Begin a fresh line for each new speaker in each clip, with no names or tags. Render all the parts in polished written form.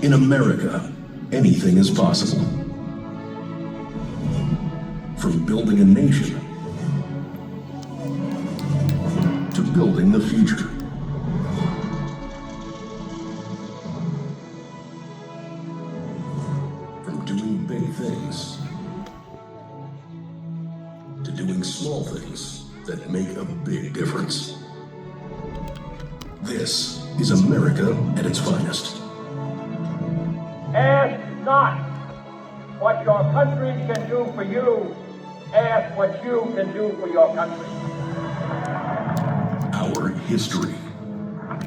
In America, anything is possible. From building a nation to building the future. From doing big things to doing small things that make a big difference. This is America at its finest.
Ask not what your country can do for you. Ask what you can do for your country.
Our history.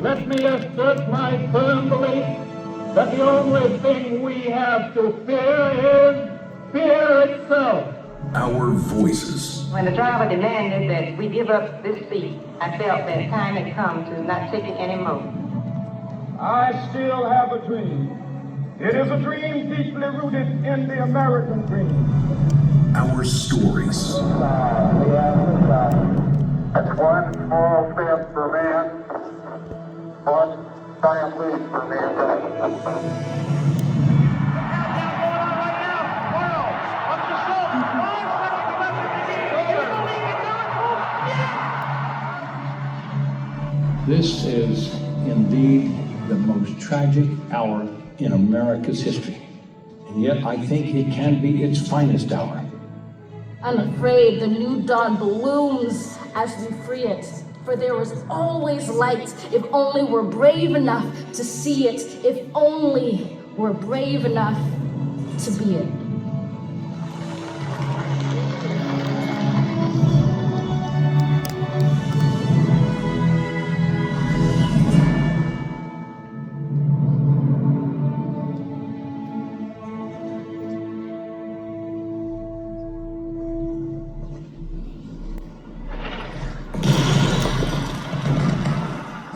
Let me assert my firm belief that the only thing we have to fear is fear itself.
Our voices.
When the driver demanded that we give up this seat, I felt that time had come to not take it anymore.
I still have a dream. It is a dream deeply rooted in the American dream.
Our stories.
That's one small step for man, one giant leap for mankind.
This is indeed the most tragic hour in America's history. And yet I think it can be its finest hour.
I'm afraid the new dawn blooms as we free it. For there was always light if only we're brave enough to see it, if only we're brave enough to be it.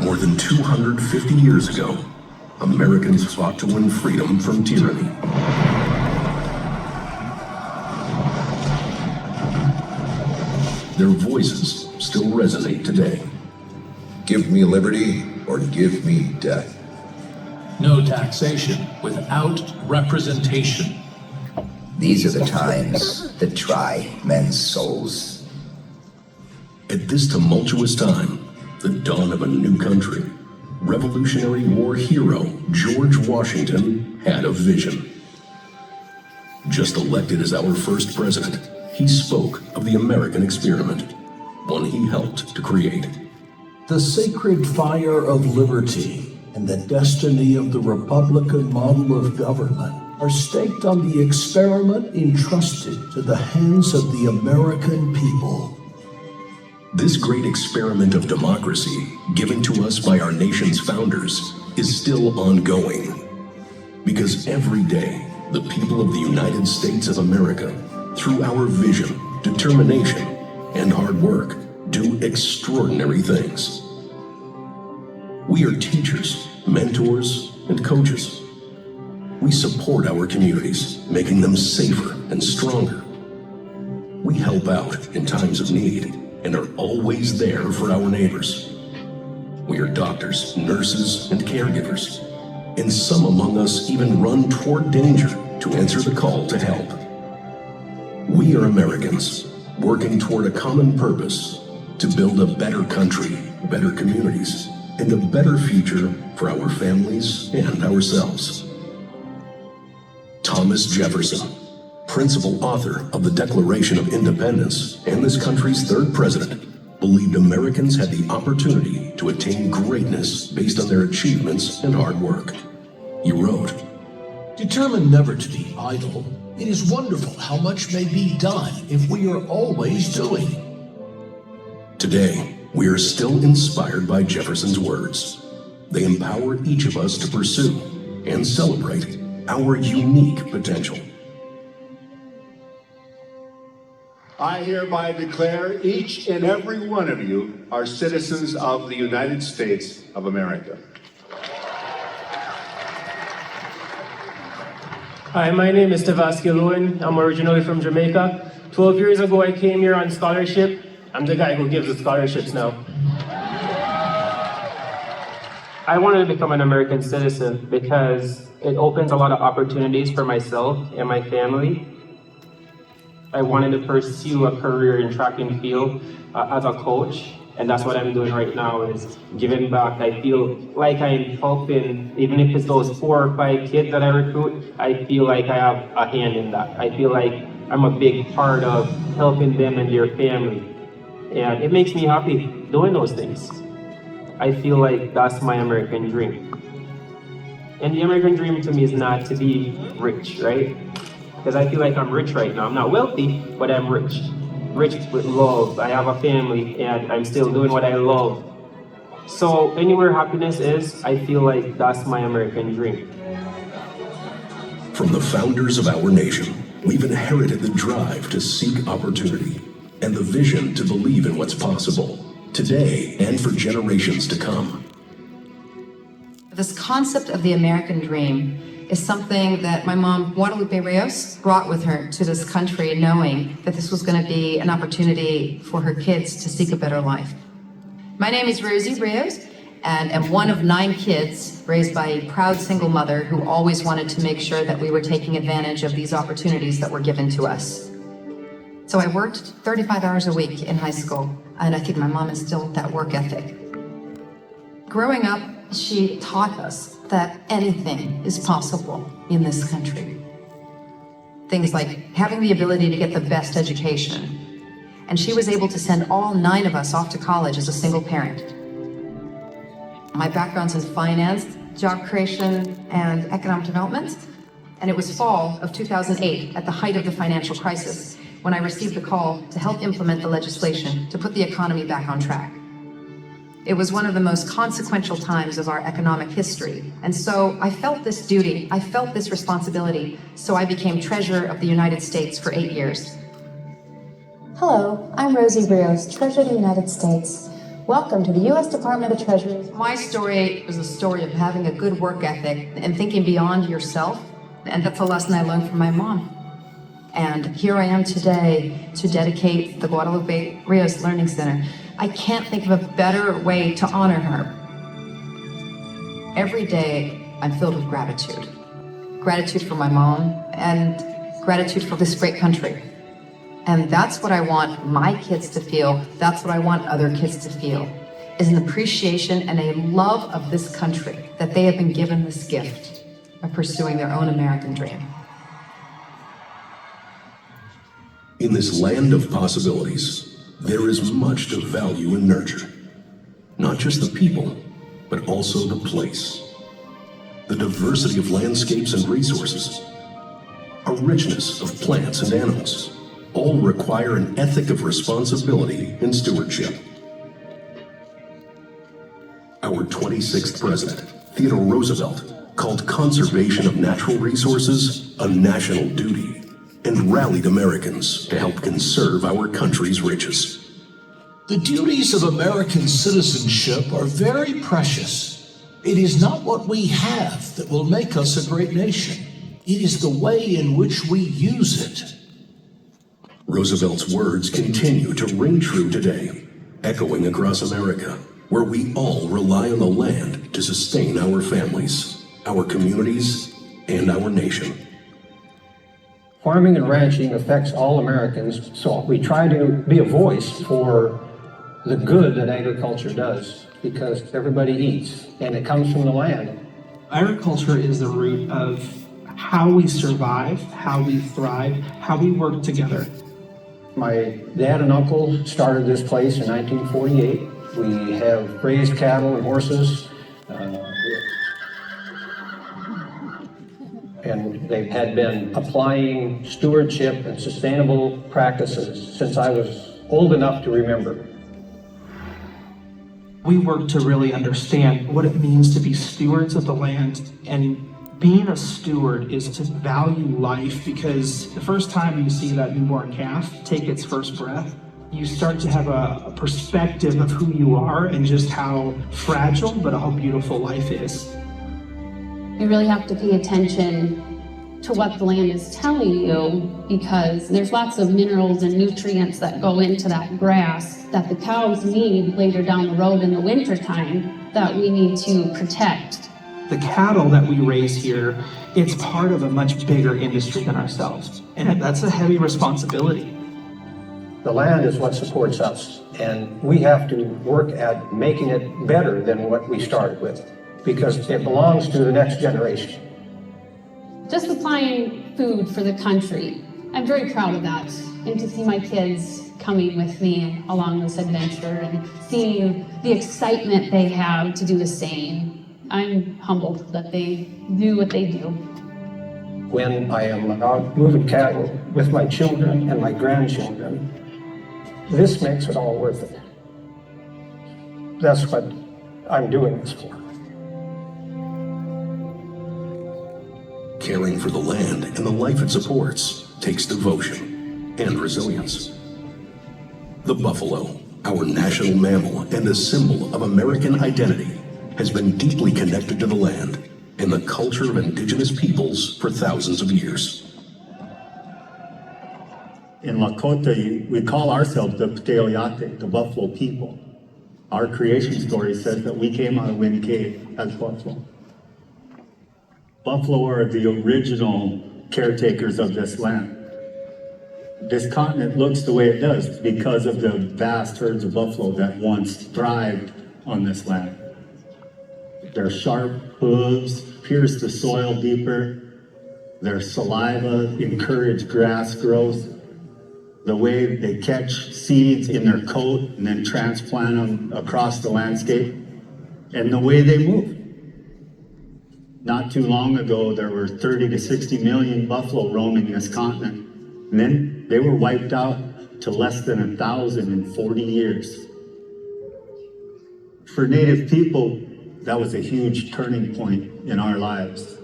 More than 250 years ago, Americans fought to win freedom from tyranny. Their voices still resonate today.
Give me liberty or give me death.
No taxation without representation.
These are the times that try men's souls.
At this tumultuous time, the dawn of a new country, Revolutionary War hero George Washington had a vision. Just elected as our first president, he spoke of the American experiment, one he helped to create.
The sacred fire of liberty and the destiny of the Republican model of government are staked on the experiment entrusted to the hands of the American people.
This great experiment of democracy, given to us by our nation's founders, is still ongoing. Because every day, the people of the United States of America, through our vision, determination, and hard work, do extraordinary things. We are teachers, mentors, and coaches. We support our communities, making them safer and stronger. We help out in times of need and are always there for our neighbors. We are doctors, nurses, and caregivers, and some among us even run toward danger to answer the call to help. We are Americans, working toward a common purpose to build a better country, better communities, and a better future for our families and ourselves. Thomas Jefferson, principal author of the Declaration of Independence and this country's third president, believed Americans had the opportunity to attain greatness based on their achievements and hard work. He wrote,
Determined never to be idle, it is wonderful how much may be done if we are always doing.
Today, we are still inspired by Jefferson's words. They empower each of us to pursue and celebrate our unique potential.
I hereby declare each and every one of you are citizens of the United States of America.
Hi, my name is Tavaski Lewin. I'm originally from Jamaica. 12 years ago, I came here on scholarship. I'm the guy who gives the scholarships now. I wanted to become an American citizen because it opens a lot of opportunities for myself and my family. I wanted to pursue a career in track and field as a coach, and that's what I'm doing right now, is giving back. I feel like I'm helping, even if it's those 4 or 5 kids that I recruit, I feel like I have a hand in that. I feel like I'm a big part of helping them and their family, and it makes me happy doing those things. I feel like that's my American dream. And the American dream to me is not to be rich, right? Because I feel like I'm rich right now. I'm not wealthy, but I'm rich. Rich with love. I have a family and I'm still doing what I love. So anywhere happiness is, I feel like that's my American dream.
From the founders of our nation, we've inherited the drive to seek opportunity and the vision to believe in what's possible today and for generations to come.
This concept of the American dream is something that my mom, Guadalupe Rios, brought with her to this country, knowing that this was going to be an opportunity for her kids to seek a better life. My name is Rosie Rios, and am one of 9 kids raised by a proud single mother who always wanted to make sure that we were taking advantage of these opportunities that were given to us. So I worked 35 hours a week in high school, and I think my mom instilled that work ethic. Growing up, she taught us that anything is possible in this country. Things like having the ability to get the best education. And she was able to send all 9 of us off to college as a single parent. My background's in finance, job creation, and economic development. And it was fall of 2008, at the height of the financial crisis, when I received a call to help implement the legislation to put the economy back on track. It was one of the most consequential times of our economic history. And so I felt this duty, I felt this responsibility, so I became Treasurer of the United States for 8 years.
Hello, I'm Rosie Rios, Treasurer of the United States. Welcome to the U.S. Department of the Treasury.
My story is a story of having a good work ethic and thinking beyond yourself. And that's a lesson I learned from my mom. And here I am today to dedicate the Guadalupe Rios Learning Center. I can't think of a better way to honor her. Every day, I'm filled with gratitude. Gratitude for my mom and gratitude for this great country. And that's what I want my kids to feel. That's what I want other kids to feel, is an appreciation and a love of this country, that they have been given this gift of pursuing their own American dream.
In this land of possibilities, there is much to value and nurture. Not just the people, but also the place. The diversity of landscapes and resources. A richness of plants and animals. All require an ethic of responsibility and stewardship. Our 26th president, Theodore Roosevelt, called conservation of natural resources a national duty, and rallied Americans to help conserve our country's riches.
The duties of American citizenship are very precious. It is not what we have that will make us a great nation. It is the way in which we use it.
Roosevelt's words continue to ring true today, echoing across America, where we all rely on the land to sustain our families, our communities, and our nation.
Farming and ranching affects all Americans, so we try to be a voice for the good that agriculture does, because everybody eats, and it comes from the land.
Agriculture is the root of how we survive, how we thrive, how we work together.
My dad and uncle started this place in 1948. We have raised cattle and horses, and they had been applying stewardship and sustainable practices since I was old enough to remember.
We work to really understand what it means to be stewards of the land, and being a steward is to value life, because the first time you see that newborn calf take its first breath, you start to have a perspective of who you are and just how fragile but how beautiful life is.
You really have to pay attention to what the land is telling you, because there's lots of minerals and nutrients that go into that grass that the cows need later down the road in the wintertime. that we need to protect.
The cattle that we raise here, it's part of a much bigger industry than ourselves. And that's a heavy responsibility.
The land is what supports us, and we have to work at making it better than what we started with, because it belongs to the next generation.
Just supplying food for the country, I'm very proud of that. And to see my kids coming with me along this adventure and seeing the excitement they have to do the same, I'm humbled that they do what they do.
When I am out moving cattle with my children and my grandchildren, this makes it all worth it. That's what I'm doing this for.
Caring for the land and the life it supports takes devotion and resilience. The buffalo, our national mammal and a symbol of American identity, has been deeply connected to the land and the culture of indigenous peoples for thousands of years.
In Lakota, we call ourselves the Pteoyate, the buffalo people. Our creation story says that we came out of Wind Cave as buffalo. Buffalo are the original caretakers of this land. This continent looks the way it does because of the vast herds of buffalo that once thrived on this land. Their sharp hooves pierce the soil deeper. Their saliva encourage grass growth. The way they catch seeds in their coat and then transplant them across the landscape, and the way they move. Not too long ago, there were 30 to 60 million buffalo roaming this continent, and then they were wiped out to less than 1,000 in 40 years. For Native people, that was a huge turning point in our lives.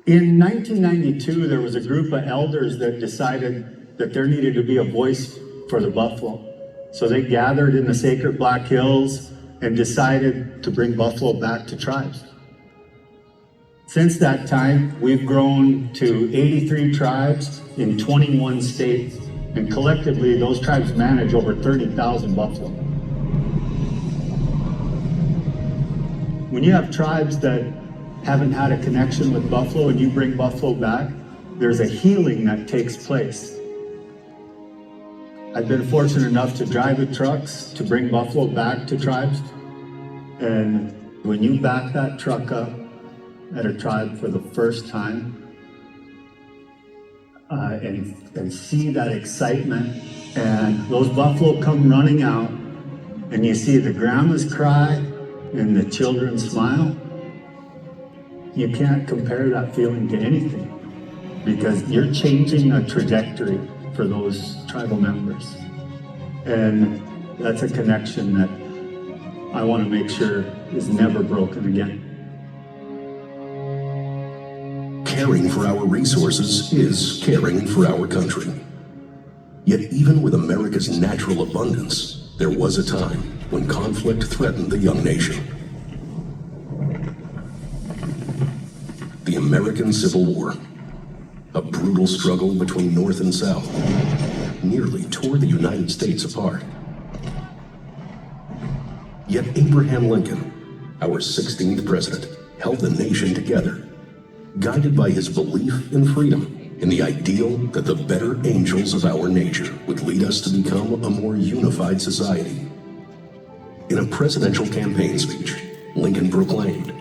In 1992, there was a group of elders that decided that there needed to be a voice for the buffalo. So they gathered in the sacred Black Hills and decided to bring buffalo back to tribes. Since that time, we've grown to 83 tribes in 21 states, and collectively, those tribes manage over 30,000 buffalo. When you have tribes that haven't had a connection with buffalo and you bring buffalo back, there's a healing that takes place. I've been fortunate enough to drive the trucks to bring buffalo back to tribes. And when you back that truck up at a tribe for the first time, and see that excitement, and those buffalo come running out, and you see the grandmas cry and the children smile, you can't compare that feeling to anything, because you're changing a trajectory for those tribal members. And that's a connection that I want to make sure is never broken again.
Caring for our resources is caring for our country. Yet even with America's natural abundance, there was a time when conflict threatened the young nation. The American Civil War, a brutal struggle between North and South, nearly tore the United States apart. Yet Abraham Lincoln, our 16th president, held the nation together, guided by his belief in freedom, in the ideal that the better angels of our nature would lead us to become a more unified society. In a presidential campaign speech, Lincoln proclaimed,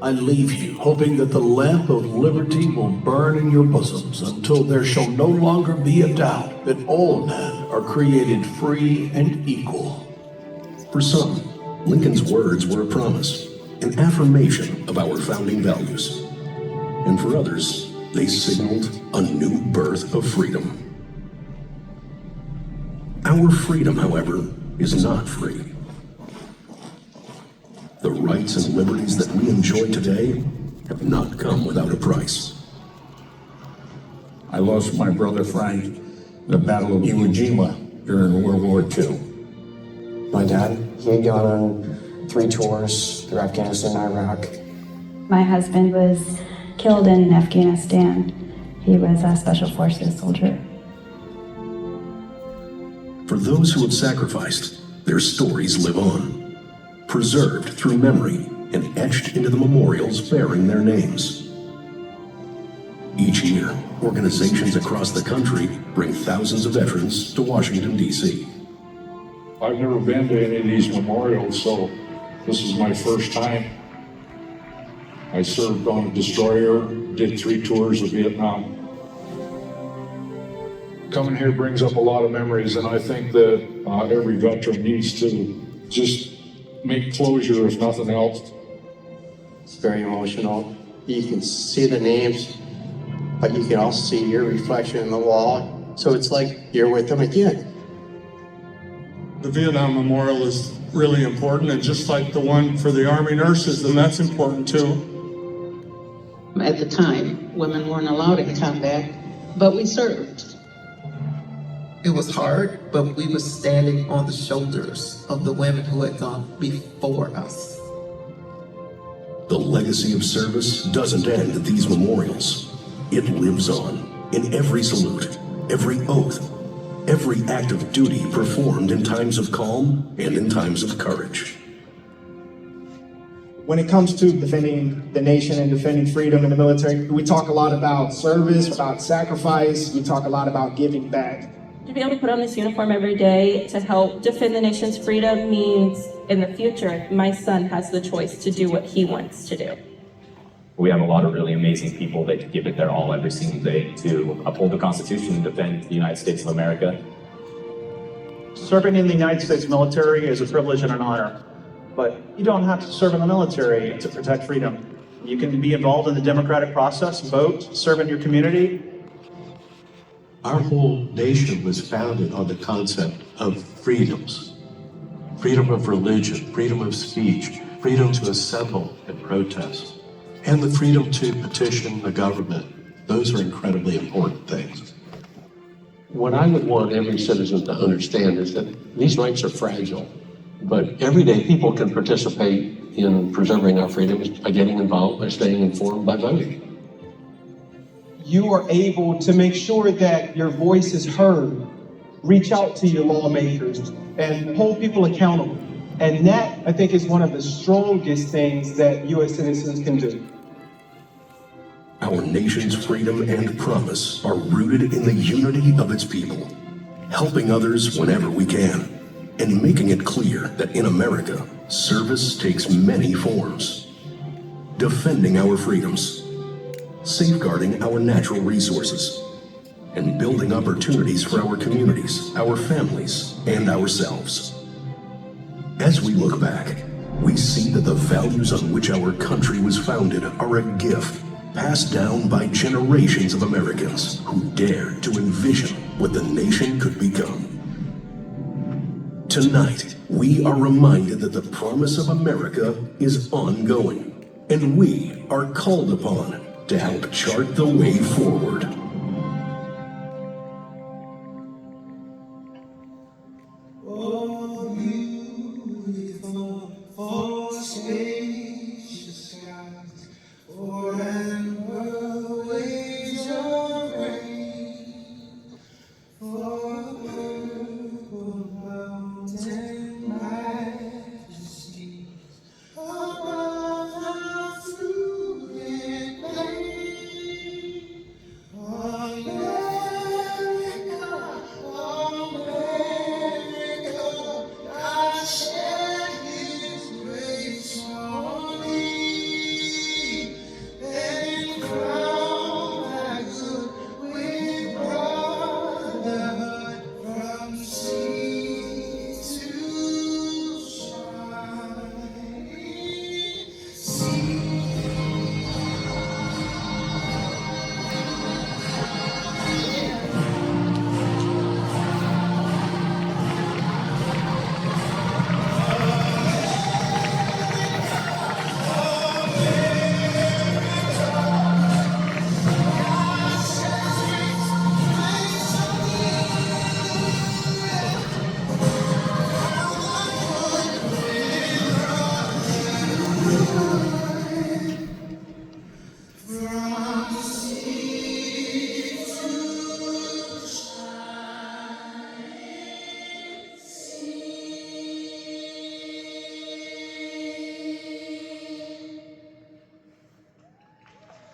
"I leave you, hoping that the lamp of liberty will burn in your bosoms until there shall no longer be a doubt that all men are created free and equal."
For some, Lincoln's words were a promise, an affirmation of our founding values. And for others, they signaled a new birth of freedom. Our freedom, however, is not free. The rights and liberties that we enjoy today have not come without a price.
I lost my brother Frank in the Battle of Iwo Jima during World War II.
My dad, he had gone on 3 tours through Afghanistan and Iraq.
My husband was killed in Afghanistan. He was a Special Forces soldier.
For those who have sacrificed, their stories live on, preserved through memory and etched into the memorials bearing their names. Each year, organizations across the country bring thousands of veterans to Washington, D.C.
I've never been to any of these memorials, so this is my first time. I served on a destroyer, did 3 tours of Vietnam. Coming here brings up a lot of memories, and I think that every veteran needs to just make closure, if nothing else.
It's very emotional. You can see the names, but you can also see your reflection in the wall. So it's like you're with them again.
The Vietnam Memorial is really important, and just like the one for the Army nurses, then that's important too.
At the time, women weren't allowed in combat, but we served.
It was hard, but we were standing on the shoulders of the women who had gone before us.
The legacy of service doesn't end at these memorials. It lives on in every salute, every oath, every act of duty performed in times of calm and in times of courage.
When it comes to defending the nation and defending freedom in the military, we talk a lot about service, about sacrifice, we talk a lot about giving back.
To be able to put on this uniform every day to help defend the nation's freedom means in the future, my son has the choice to do what he wants to do.
We have a lot of really amazing people that give it their all every single day to uphold the Constitution and defend the United States of America.
Serving in the United States military is a privilege and an honor, but you don't have to serve in the military to protect freedom. You can be involved in the democratic process, vote, serve in your community.
Our whole nation was founded on the concept of freedoms. Freedom of religion, freedom of speech, freedom to assemble and protest, and the freedom to petition the government. Those are incredibly important things.
What I would want every citizen to understand is that these rights are fragile, but everyday people can participate in preserving our freedoms by getting involved, by staying informed, by voting.
You are able to make sure that your voice is heard, reach out to your lawmakers, and hold people accountable. And that, I think, is one of the strongest things that U.S. citizens can do.
Our nation's freedom and promise are rooted in the unity of its people, helping others whenever we can, and making it clear that in America, service takes many forms. Defending our freedoms, safeguarding our natural resources, and building opportunities for our communities, our families, and ourselves. As we look back, we see that the values on which our country was founded are a gift passed down by generations of Americans who dared to envision what the nation could become. Tonight, we are reminded that the promise of America is ongoing, and we are called upon to help chart the way forward.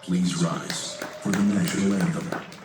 Please rise for the national anthem.